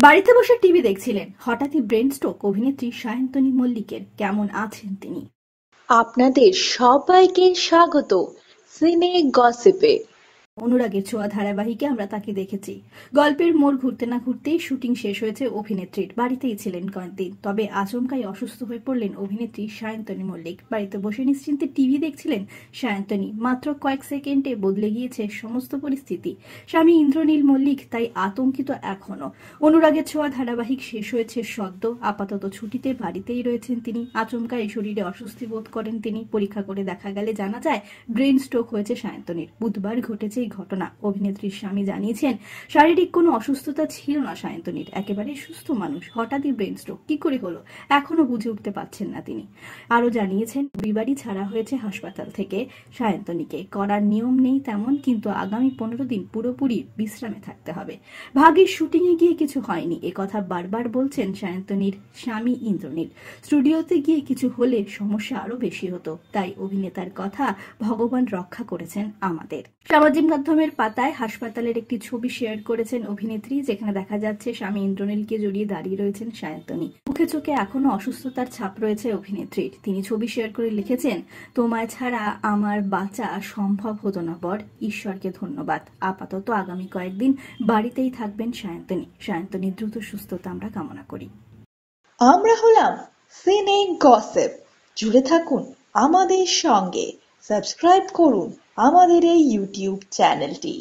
বাড়িতে বসে টিভি দেখছিলেন, হঠাৎই ব্রেন স্ট্রোক অভিনেত্রী সায়ন্তনী মল্লিকের। কেমন আছেন তিনি? আপনাদের সবাইকে স্বাগত সিনে গসিপে। অনুরাগের ছোঁয়া ধারাবাহিকে আমরা তাকে দেখেছি। গল্পের মোড় ঘুরতে না ঘুরতেই শুটিং শেষ হয়েছে অভিনেত্রীর। বাড়িতেই ছিলেন কয়েকদিন, তবে আচমকাই অসুস্থ হয়ে পড়লেন অভিনেত্রী সায়ন্তনী মল্লিক। বাড়িতে বসে নিশ্চিন্তে টিভি দেখছিলেন সায়ন্তনী। মাত্র কয়েক সেকেন্ডে বদলে গিয়েছে সমস্ত পরিস্থিতি। স্বামী ইন্দ্রনীল মল্লিক তাই আতঙ্কিত এখনো। অনুরাগের ছোঁয়া ধারাবাহিক শেষ হয়েছে সদ্য, আপাতত ছুটিতে বাড়িতেই রয়েছেন তিনি। আচমকাই শরীরে অস্বস্তি বোধ করেন তিনি। পরীক্ষা করে দেখা গেলে জানা যায় ব্রেন স্ট্রোক হয়েছে সায়ন্তনীর। বুধবার ঘটেছে ঘটনা। অভিনেত্রীর স্বামী জানিয়েছেন, শারীরিক কোনো অসুস্থতা ছিল না সায়ন্তনীর, একেবারে সুস্থ মানুষ। হঠাৎই ব্রেন স্ট্রোক কি করে হলো এখনো বুঝে উঠতে পারছেন না তিনি। আরো জানিয়েছেন, রবিবারই ছাড়া হয়েছে হাসপাতাল থেকে সায়ন্তনীকে। করার নিয়ম নেই তেমন, কিন্তু আগামী 15 দিন পুরোপুরি বিশ্রামে থাকতে হবে। ভাগের শুটিং এ গিয়ে কিছু হয়নি, একথা বারবার বলছেন সায়ন্তনীর স্বামী ইন্দ্রনীল। স্টুডিওতে গিয়ে কিছু হলে সমস্যা আরো বেশি হতো, তাই অভিনেতার কথা ভগবান রক্ষা করেছেন আমাদের। সামাজিক মাধ্যমের পাতায় হাসপাতালের একটি ছবি শেয়ার করেছেন অভিনেত্রী, যেখানে দেখা যাচ্ছে স্বামী ইন্দ্রনীলকে জড়িয়ে দাঁড়িয়ে রয়েছেন সায়ন্তনী। মুখে চোখে এখনো অসুস্থতার ছাপ রয়েছে অভিনেত্রীর। তিনি ছবি শেয়ার করে লিখেছেন, তোমায় ছাড়া আমার বাঁচা সম্ভব হতো না বর, ঈশ্বরকে ধন্যবাদ। আপাতত আগামী কয়েকদিন বাড়িতেই থাকবেন সায়ন্তনী। সায়ন্তনীর দ্রুত সুস্থতা আমরা কামনা করি। আমরা হলাম সিনে গসিপ। জুড়ে থাকুন আমাদের সঙ্গে, সাবস্ক্রাইব করুন আমাদের এই ইউটিউব চ্যানেলটি।